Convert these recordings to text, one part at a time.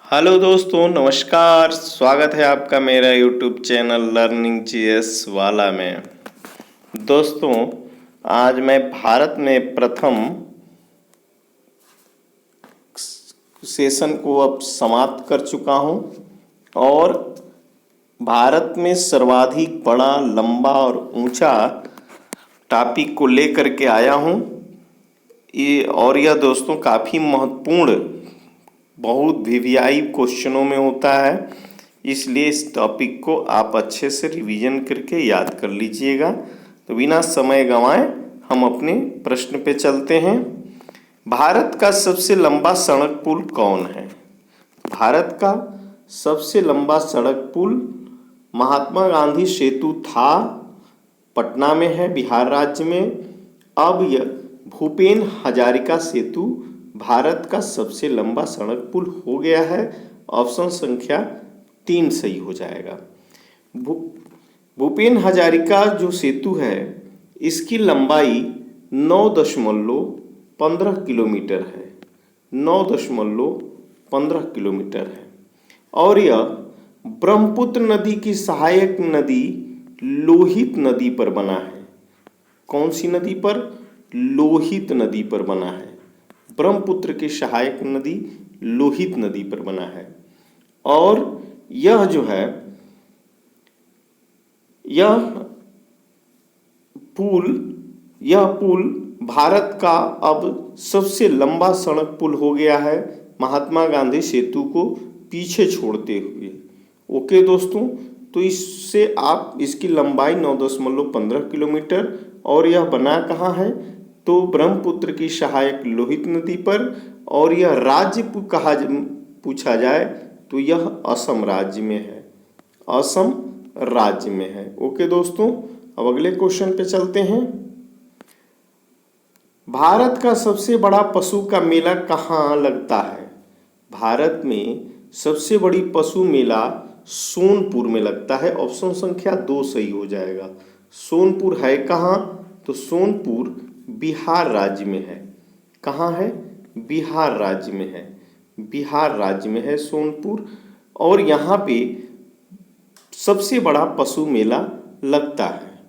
Hello दोस्तों, नमस्कार। स्वागत है आपका मेरा यूट्यूब चैनल लर्निंग जीएस वाला में। दोस्तों, आज मैं भारत में प्रथम सेशन को अब समाप्त कर चुका हूं और भारत में सर्वाधिक बड़ा, लंबा और ऊंचा टॉपिक को लेकर के आया हूं। यह दोस्तों काफ़ी महत्वपूर्ण, बहुत वीवीआई क्वेश्चनों में होता है, इसलिए इस टॉपिक को आप अच्छे से रिवीजन करके याद कर लीजिएगा। तो बिना समय गंवाए हम अपने प्रश्न पे चलते हैं। भारत का सबसे लंबा सड़क पुल कौन है? भारत का सबसे लंबा सड़क पुल महात्मा गांधी सेतु था, पटना में है, बिहार राज्य में। अब यह भूपेन हजारिका सेतु भारत का सबसे लंबा सड़क पुल हो गया है। ऑप्शन संख्या 3 सही हो जाएगा। भूपेन हजारिका जो सेतु है, इसकी लंबाई 9.15 किलोमीटर है। 9.15 किलोमीटर है और यह ब्रह्मपुत्र नदी की सहायक नदी लोहित नदी पर बना है। कौन सी नदी पर? लोहित नदी पर बना है। ब्रह्मपुत्र की सहायक नदी लोहित नदी पर बना है और यह जो है, यह पुल भारत का अब सबसे लंबा सड़क पुल हो गया है, महात्मा गांधी सेतु को पीछे छोड़ते हुए। ओके दोस्तों, तो इससे आप इसकी लंबाई 9.15 किलोमीटर और यह बना कहाँ है? तो ब्रह्मपुत्र की सहायक लोहित नदी पर। और यह राज्य पूछा जाए तो यह असम राज्य में है। असम राज्य में है। ओके दोस्तों, अब अगले क्वेश्चन पे चलते हैं। भारत का सबसे बड़ा पशु का मेला कहाँ लगता है? भारत में सबसे बड़ी पशु मेला सोनपुर में लगता है। ऑप्शन संख्या 2 सही हो जाएगा। सोनपुर है कहाँ? तो सोनपुर बिहार राज्य में है। कहाँ है? बिहार राज्य में है। बिहार राज्य में है सोनपुर और यहाँ पे सबसे बड़ा पशु मेला लगता है।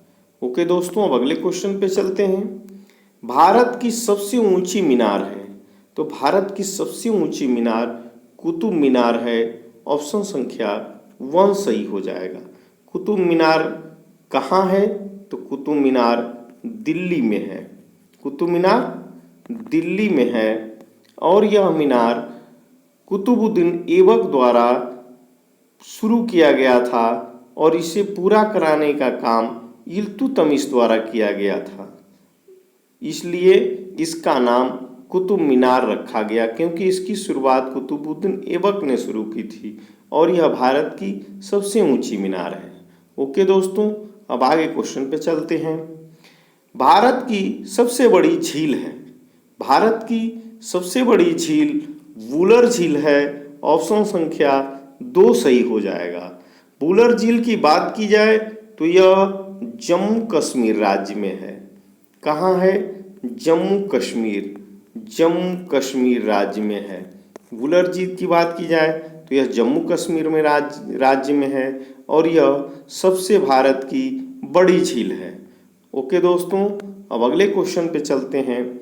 ओके दोस्तों, अब अगले क्वेश्चन पे चलते हैं। भारत की सबसे ऊंची मीनार है, तो भारत की सबसे ऊंची मीनार कुतुब मीनार है। ऑप्शन संख्या 1 सही हो जाएगा। कुतुब मीनार कहाँ है? तो कुतुब मीनार दिल्ली में है। कुतुब मीनार दिल्ली में है और यह मीनार कुतुबुद्दीन ऐबक द्वारा शुरू किया गया था और इसे पूरा कराने का काम इल्तुतमिश द्वारा किया गया था, इसलिए इसका नाम कुतुब मीनार रखा गया, क्योंकि इसकी शुरुआत कुतुबुद्दीन ऐबक ने शुरू की थी और यह भारत की सबसे ऊंची मीनार है। ओके दोस्तों, अब आगे क्वेश्चन पे चलते हैं। भारत की सबसे बड़ी झील है। भारत की सबसे बड़ी झील वुलर झील है। ऑप्शन संख्या 2 सही हो जाएगा। वुलर झील की बात की जाए तो यह जम्मू कश्मीर राज्य में है। कहाँ है? जम्मू कश्मीर, जम्मू कश्मीर राज्य में है। वुलर झील की बात की जाए तो यह जम्मू कश्मीर में राज्य में है और यह सबसे भारत की बड़ी झील है। ओके दोस्तों, अब अगले क्वेश्चन पे चलते हैं।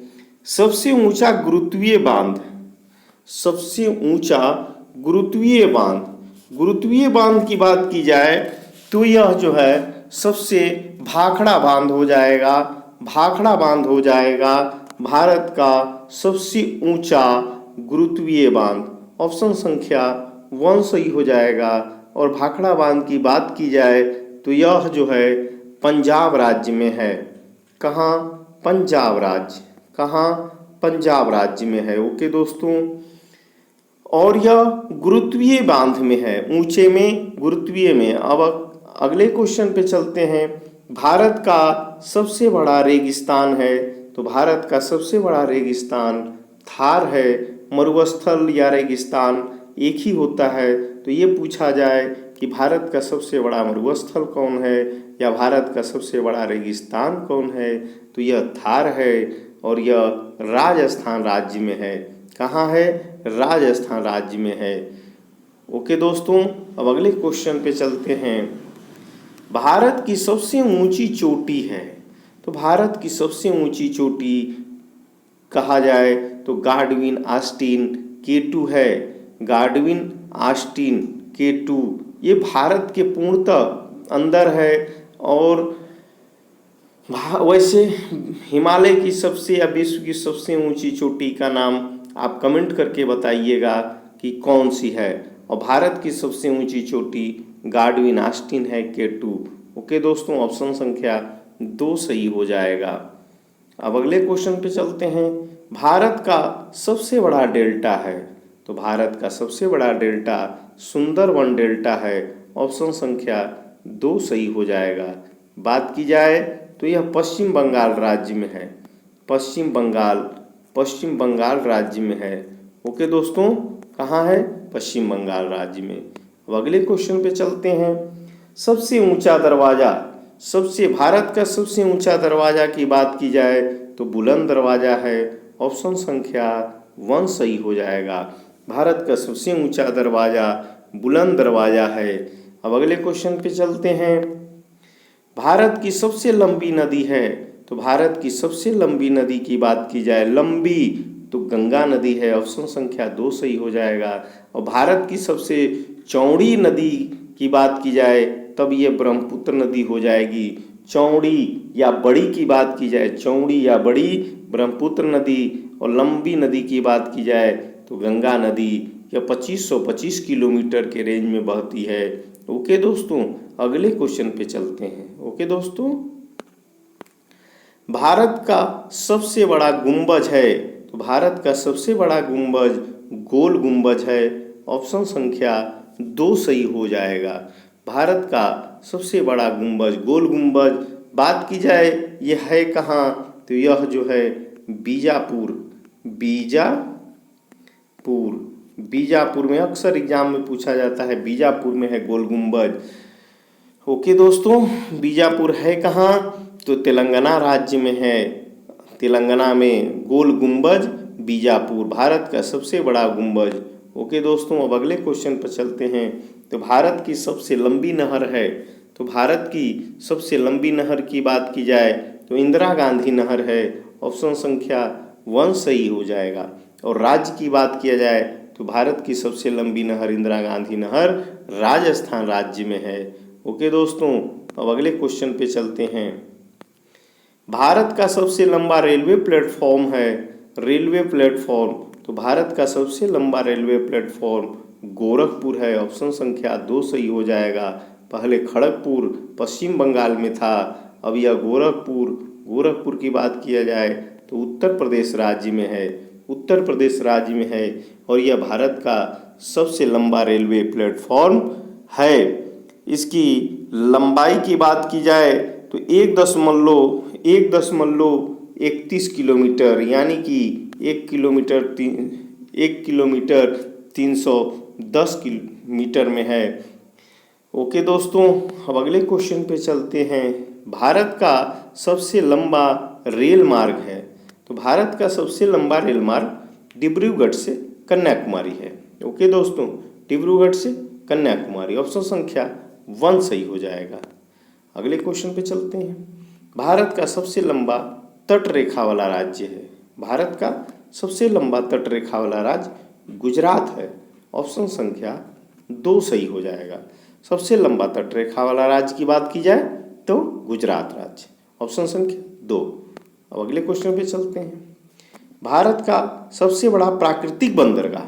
सबसे ऊंचा गुरुत्वीय बांध, सबसे ऊंचा गुरुत्वीय बांध, गुरुत्वीय बांध की बात की जाए तो यह जो है सबसे भाखड़ा बांध हो जाएगा। भाखड़ा बांध हो जाएगा भारत का सबसे ऊंचा गुरुत्वीय बांध। ऑप्शन संख्या 1 सही हो जाएगा। और भाखड़ा बांध की बात की जाए तो यह जो है पंजाब राज्य में है। कहाँ? पंजाब राज्य। कहाँ? पंजाब राज्य में है। ओके दोस्तों, और यह गुरुत्वीय बांध में है, ऊंचे में, गुरुत्वीय में। अब अगले क्वेश्चन पे चलते हैं। भारत का सबसे बड़ा रेगिस्तान है, तो भारत का सबसे बड़ा रेगिस्तान थार है। मरुस्थल या रेगिस्तान एक ही होता है, तो ये पूछा जाए कि भारत का सबसे बड़ा मरुस्थल कौन है या भारत का सबसे बड़ा रेगिस्तान कौन है, तो यह थार है और यह राजस्थान राज्य में है। कहाँ है? राजस्थान राज्य में है। ओके दोस्तों, अब अगले क्वेश्चन पे चलते हैं। भारत की सबसे ऊंची चोटी है, तो भारत की सबसे ऊंची चोटी कहा जाए तो गाडविन आस्टीन K2 है। गाडविन आस्टीन K2 ये भारत के पूर्णतः अंदर है। और वैसे हिमालय की सबसे या विश्व की सबसे ऊंची चोटी का नाम आप कमेंट करके बताइएगा कि कौन सी है। और भारत की सबसे ऊंची चोटी गाडविन आस्टीन है K2। ओके दोस्तों, ऑप्शन संख्या 2 सही हो जाएगा। अब अगले क्वेश्चन पे चलते हैं। भारत का सबसे बड़ा डेल्टा है, तो भारत का सबसे बड़ा डेल्टा सुंदरवन डेल्टा है। ऑप्शन संख्या 2 सही हो जाएगा। बात की जाए तो यह पश्चिम बंगाल राज्य में है। पश्चिम बंगाल राज्य में है। ओके दोस्तों, कहाँ है? पश्चिम बंगाल राज्य में। अब अगले क्वेश्चन पे चलते हैं। सबसे ऊंचा दरवाजा, भारत का सबसे ऊंचा दरवाजा की बात की जाए तो बुलंद दरवाजा है। ऑप्शन संख्या 1 सही हो जाएगा। भारत का सबसे ऊंचा दरवाजा बुलंद दरवाजा है। अब अगले क्वेश्चन पे चलते हैं। भारत की सबसे लंबी नदी है, तो भारत की सबसे लंबी नदी की बात की जाए लंबी तो गंगा नदी है। ऑप्शन संख्या 2 सही हो जाएगा। और भारत की सबसे चौड़ी नदी की बात की जाए तब ये ब्रह्मपुत्र नदी हो जाएगी। चौड़ी या बड़ी की बात की जाए, चौड़ी या बड़ी ब्रह्मपुत्र नदी। और लंबी नदी की बात की जाए तो गंगा नदी, यह 2525 किलोमीटर के रेंज में बहती है। ओके दोस्तों, अगले क्वेश्चन पे चलते हैं। ओके दोस्तों, भारत का सबसे बड़ा गुंबज है, तो भारत का सबसे बड़ा गुंबज गोल गुंबज है। ऑप्शन संख्या 2 सही हो जाएगा। भारत का सबसे बड़ा गुंबज गोल गुंबज। बात की जाए यह है कहाँ, तो यह जो है बीजापुर में अक्सर एग्जाम में पूछा जाता है। बीजापुर में है गोल गुंबज। ओके दोस्तों, बीजापुर है कहाँ, तो तेलंगाना राज्य में है। तेलंगाना में गोल गुंबज बीजापुर, भारत का सबसे बड़ा गुंबज। ओके दोस्तों, अब अगले क्वेश्चन पर चलते हैं। तो भारत की सबसे लंबी नहर है, तो भारत की सबसे लंबी नहर की बात की जाए तो इंदिरा गांधी नहर है। ऑप्शन संख्या 1 सही हो जाएगा। और राज्य की बात किया जाए तो भारत की सबसे लंबी नहर इंदिरा गांधी नहर राजस्थान राज्य में है। ओके दोस्तों, अब अगले क्वेश्चन पे चलते हैं। भारत का सबसे लंबा रेलवे प्लेटफॉर्म है, रेलवे प्लेटफॉर्म, तो भारत का सबसे लंबा रेलवे प्लेटफॉर्म गोरखपुर है। ऑप्शन संख्या 2 सही हो जाएगा। पहले खड़गपुर पश्चिम बंगाल में था, अब यह गोरखपुर की बात किया जाए तो उत्तर प्रदेश राज्य में है। उत्तर प्रदेश राज्य में है और यह भारत का सबसे लंबा रेलवे प्लेटफॉर्म है। इसकी लंबाई की बात की जाए तो 1.31 किलोमीटर, यानी कि 1 किलोमीटर 310 मीटर में है। ओके दोस्तों, अब अगले क्वेश्चन पे चलते हैं। भारत का सबसे लंबा रेल मार्ग है, तो भारत का सबसे लंबा रेल मार्ग डिब्रूगढ़ से कन्याकुमारी है। ओके दोस्तों, डिब्रूगढ़ से कन्याकुमारी। ऑप्शन संख्या 1 सही हो जाएगा। अगले क्वेश्चन पे चलते हैं। भारत का सबसे लंबा तट रेखा वाला राज्य है, भारत का सबसे लंबा तट रेखा वाला राज्य गुजरात है। ऑप्शन संख्या 2 सही हो जाएगा। सबसे लंबा तट रेखा वाला राज्य की बात की जाए तो गुजरात राज्य। ऑप्शन संख्या 2। अब अगले क्वेश्चन पे चलते हैं। भारत का सबसे बड़ा प्राकृतिक बंदरगाह,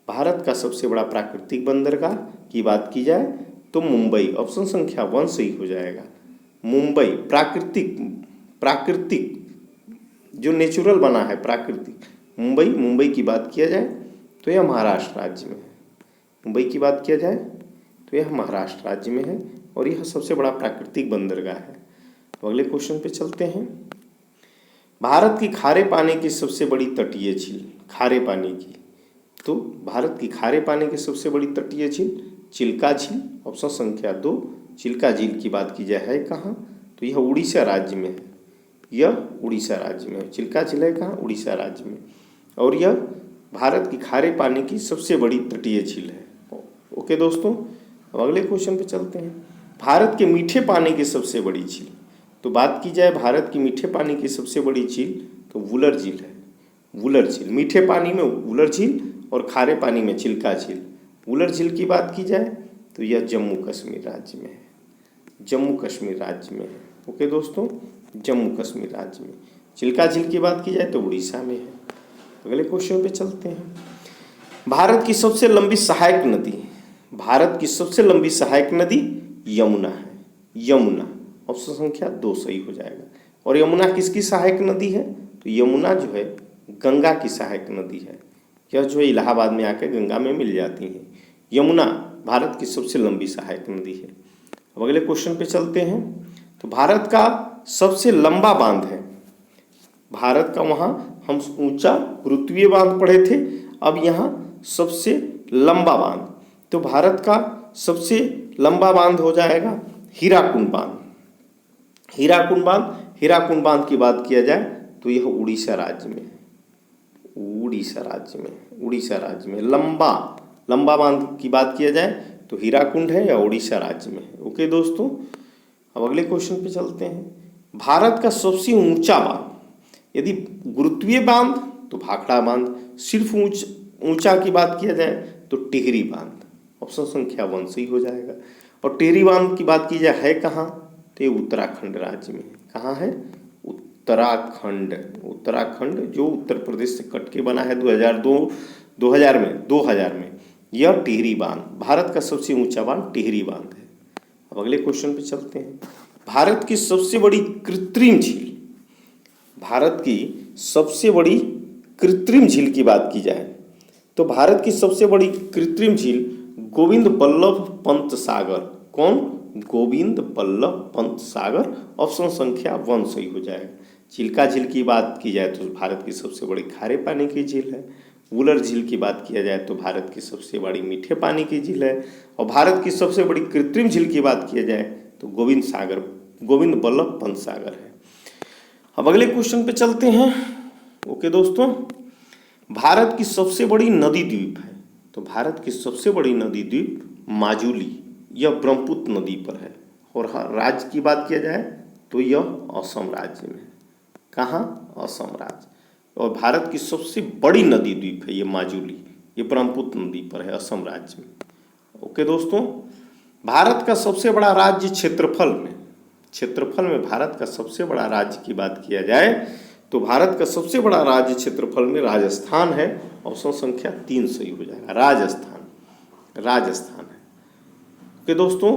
भारत का सबसे बड़ा प्राकृतिक बंदरगाह की बात की जाए तो मुंबई। ऑप्शन संख्या 1 सही हो जाएगा। मुंबई प्राकृतिक जो नेचुरल बना है, प्राकृतिक मुंबई की बात किया जाए तो यह महाराष्ट्र राज्य में है। मुंबई की बात किया जाए तो यह महाराष्ट्र राज्य में है और यह सबसे बड़ा प्राकृतिक बंदरगाह है। तो अगले क्वेश्चन पे चलते हैं। भारत की खारे पानी की सबसे बड़ी तटीय झील, खारे पानी की, तो भारत की खारे पानी की सबसे बड़ी तटीय झील चिल्का झील। ऑप्शन संख्या 2 चिल्का झील की बात की जाए है कहाँ, तो यह उड़ीसा राज्य में है। यह उड़ीसा राज्य में है। चिल्का झील है कहाँ, उड़ीसा राज्य में। और यह भारत की खारे पानी की सबसे बड़ी तटीय झील है। ओके दोस्तों, अब अगले क्वेश्चन पे चलते हैं। भारत के मीठे पानी की सबसे बड़ी झील, तो बात की जाए भारत की मीठे पानी की सबसे बड़ी झील तो वुलर झील है। वुलर झील, मीठे पानी में वुलर झील और खारे पानी में चिल्का झील। वुलर झील की बात की जाए तो यह जम्मू कश्मीर राज्य में है, जम्मू कश्मीर राज्य में है। ओके दोस्तों, जम्मू कश्मीर राज्य में। चिल्का झील की बात की जाए तो उड़ीसा में है। अगले क्वेश्चन पे चलते हैं। भारत की सबसे लंबी सहायक नदी, भारत की सबसे लंबी सहायक नदी यमुना है। यमुना, ऑप्शन संख्या 2 सही हो जाएगा। और यमुना किसकी सहायक नदी है? तो यमुना जो है गंगा की सहायक नदी है। यह जो है इलाहाबाद में आकर गंगा में मिल जाती है। यमुना भारत की सबसे लंबी सहायक नदी है। अब अगले क्वेश्चन पे चलते हैं। तो भारत का सबसे लंबा बांध है, भारत का, वहाँ हम ऊंचा गुरुत्वीय बांध पढ़े थे, अब यहाँ सबसे लंबा बांध, तो भारत का सबसे लंबा बांध हो जाएगा हीराकुंड बांध। हीराकुंड बांध, हीराकुंड बांध की बात किया जाए तो यह उड़ीसा राज्य में, उड़ीसा राज्य में, उड़ीसा राज्य में लंबा बांध की बात किया जाए तो हीराकुंड है या उड़ीसा राज्य में है। ओके दोस्तों, अब अगले क्वेश्चन पे चलते हैं। भारत का सबसे ऊंचा बांध, यदि गुरुत्वीय बांध तो भाखड़ा बांध, सिर्फ ऊंचा की बात किया जाए तो टिहरी बांध, ऑप्शन संख्या 1 सही हो जाएगा। और टिहरी बांध की बात की जाए है कहाँ, तो ये उत्तराखंड राज्य में। कहाँ है? उत्तराखंड, उत्तराखंड जो उत्तर प्रदेश से कट के बना है 2000 में यह टिहरी बांध, भारत का सबसे ऊंचा बांध टिहरी बांध है। अब अगले क्वेश्चन पे चलते हैं। भारत की सबसे बड़ी कृत्रिम झील, भारत की सबसे बड़ी कृत्रिम झील की बात की जाए तो भारत की सबसे बड़ी कृत्रिम झील गोविंद बल्लभ पंत सागर। कौन? गोविंद बल्लभ पंत सागर, ऑप्शन संख्या 1 सही हो जाएगा। चिल्का झील की बात की जाए तो भारत की सबसे बड़ी खारे पानी की झील है। वुलर झील की बात किया जाए तो भारत की सबसे बड़ी मीठे पानी की झील है। और भारत की सबसे बड़ी कृत्रिम झील की बात किया जाए तो गोविंद बल्लभ पंत सागर है। अब अगले क्वेश्चन पे चलते हैं। ओके दोस्तों, भारत की सबसे बड़ी नदी द्वीप है, तो भारत की सबसे बड़ी नदी द्वीप माजुली, यह ब्रह्मपुत्र नदी पर है। और राज्य की बात किया जाए तो यह असम राज्य में है। कहाँ? असम राज्य। और भारत की सबसे बड़ी नदी द्वीप है ये माजुली, ये ब्रह्मपुत्र नदी पर है, असम राज्य में। ओके दोस्तों, भारत का सबसे बड़ा राज्य क्षेत्रफल में भारत का सबसे बड़ा राज्य की बात किया जाए तो भारत का सबसे बड़ा राज्य क्षेत्रफल में राजस्थान है, ऑप्शन संख्या 3 सही हो जाएगा। राजस्थान है। ओके दोस्तों,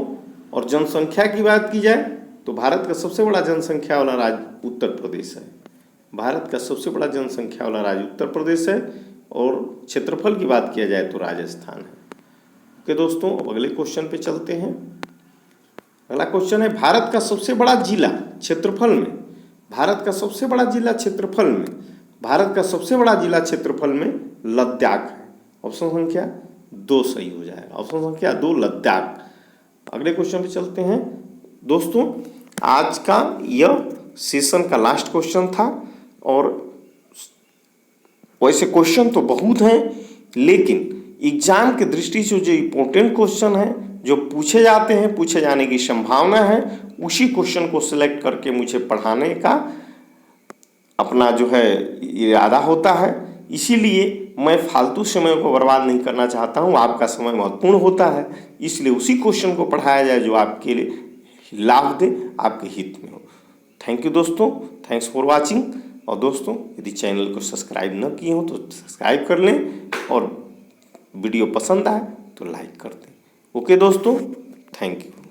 और जनसंख्या की बात की जाए तो भारत का सबसे बड़ा जनसंख्या वाला राज्य उत्तर प्रदेश है। भारत का सबसे बड़ा जनसंख्या वाला राज्य उत्तर प्रदेश है और क्षेत्रफल की बात किया जाए तो राजस्थान है। ओके दोस्तों, अब अगले क्वेश्चन पे चलते हैं। अगला क्वेश्चन है, भारत का सबसे बड़ा जिला क्षेत्रफल में, भारत का सबसे बड़ा जिला क्षेत्रफल में, भारत का सबसे बड़ा जिला क्षेत्रफल में लद्दाख है। ऑप्शन संख्या 2 सही हो जाएगा। ऑप्शन संख्या 2 लद्दाख। अगले क्वेश्चन पे चलते हैं। दोस्तों, आज का यह सेशन का लास्ट क्वेश्चन था और वैसे क्वेश्चन तो बहुत हैं, लेकिन एग्जाम की दृष्टि से जो इम्पोर्टेंट क्वेश्चन है, जो पूछे जाते हैं, पूछे जाने की संभावना है, उसी क्वेश्चन को सिलेक्ट करके मुझे पढ़ाने का अपना जो है इरादा होता है। इसीलिए मैं फालतू समय को बर्बाद नहीं करना चाहता हूँ। आपका समय महत्वपूर्ण होता है, इसलिए उसी क्वेश्चन को पढ़ाया जाए जो आपके लिए लाभ दे, आपके हित में हो। थैंक यू दोस्तों, थैंक्स फॉर वॉचिंग। और दोस्तों, यदि चैनल को सब्सक्राइब न किए हो तो सब्सक्राइब कर लें और वीडियो पसंद आए तो लाइक कर दें। ओके दोस्तों, थैंक यू।